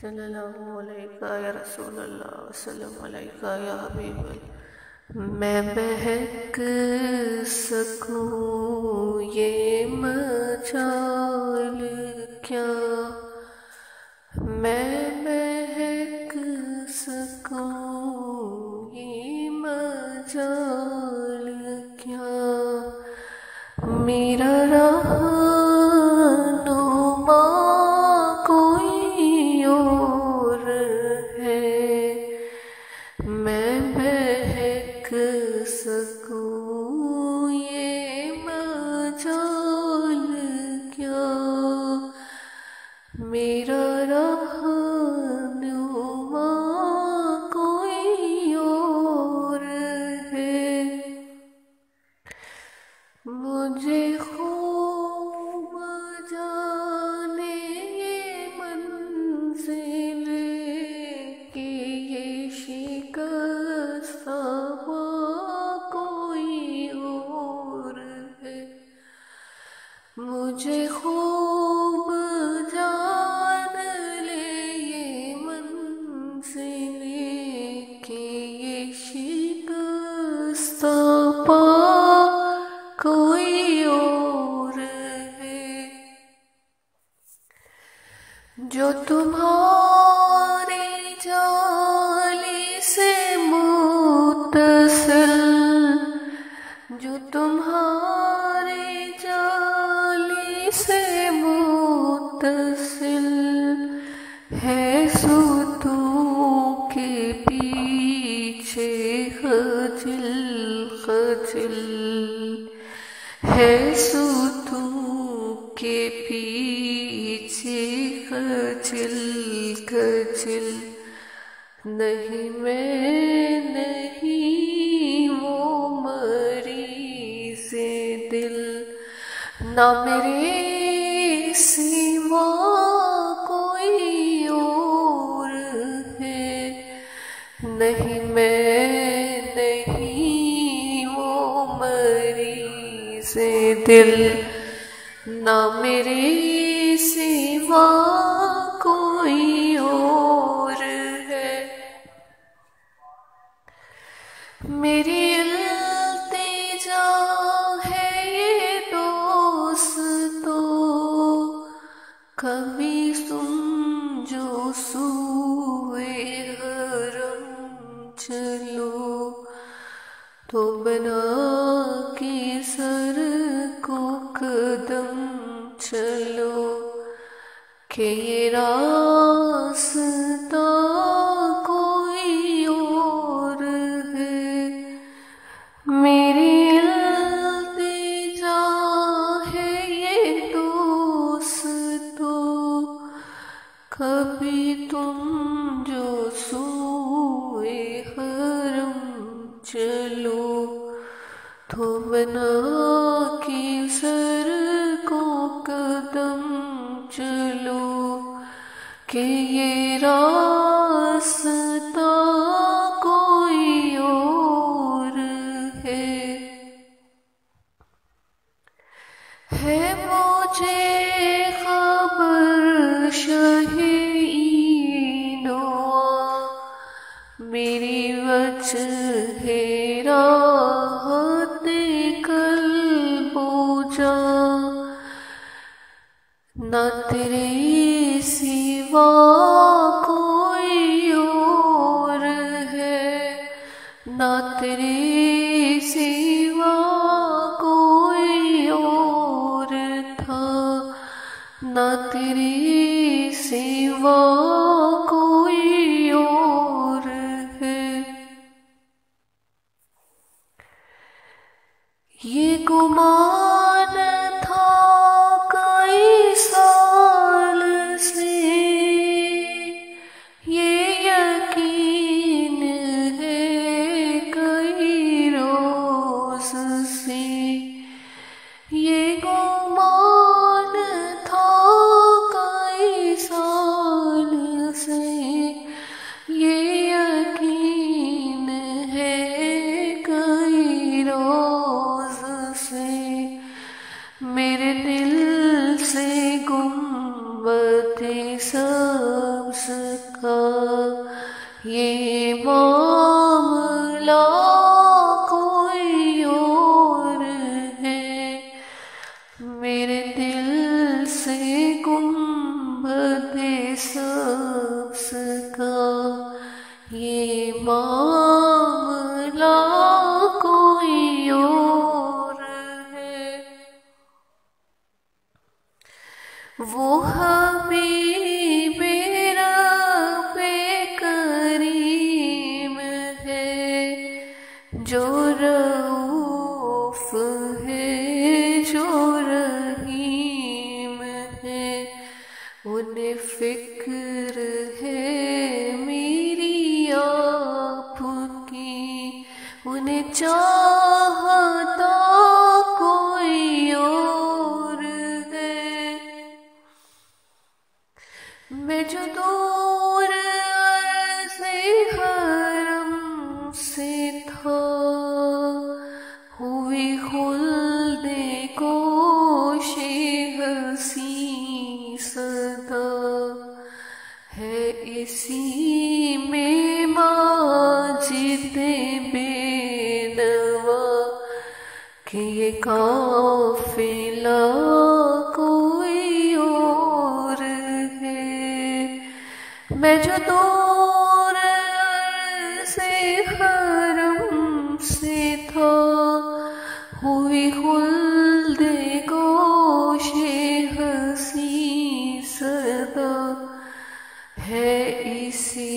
सल्लल्लाहु अलैका या रसूल अल्लाह वसल्लम अलैका या हबीब अल्लाह। मैं बहक सकूं ये मजाल क्या, मैं बहक सकूं ये मजाल क्या, मेरा रहनुमा कोई और है, मैं बहक सकूं ये मजाल क्या, मेरा रहनुमा कोई और है। मुझे खूब जाने ये मंजिल कि ये शिकस्ता कोई और है, मुझे खूब जान ले ये मंजिल कि ये शिकस्ता कोई और है। जो तुम्हारी जाली से मुत्तसिल, जो तुम्हारी जाली से मुत्तसिल है, सुतों के पीछे खजिल खजिल है, सुतों के पीछे खजिल खजिल, नहीं मैं नहीं वो मरीज़े दिल, ना मेरे सिवा कोई और है, नहीं मैं नहीं वो मरीज़े दिल, ना मेरे सिवा कोई और है। मेरी इल्तिजा है ये दोस्तों, कभी समझो सूए हरम चलो, तो बना के सर को कदम चलो, कि ये रास्ता कोई और है। मेरी इल्तिजा है ये दोस्तों, कभी तुम जो सूए हरम चलो, तो बना के सर को कदम चलो, कि ये रास्ता कोई और है मुझे खबर शहीनों, मेरी वजह राहत कल्बो जा, ना तेरे सिवा कोई और है, ना तेरे सिवा कोई और था, ना तेरे सिवा कोई और है। ये गुमान था कई साल से, ये यकीन है कई रोज से, ये गुमान था कई साल ये मामला कोई और है, मेरे दिल से गुंबदे सब्ज़ का ये मामला कोई और है। वो हबीबे रब्बे करीम है, जो रऊफ है, जो रहीम है। उन्हें फिक्र है मेरी आपकी, उन्हें चाहता कोई और है। मैं जो दूर से हरम से था, हुई खुल्दे कोशे हसी सदा है। इसी में माजिदे बेनवा कि ये काफिला कोई और है। मैं जो दूर से हरम से था, हुई खुल्दे गोशे हसी सदा है। इसी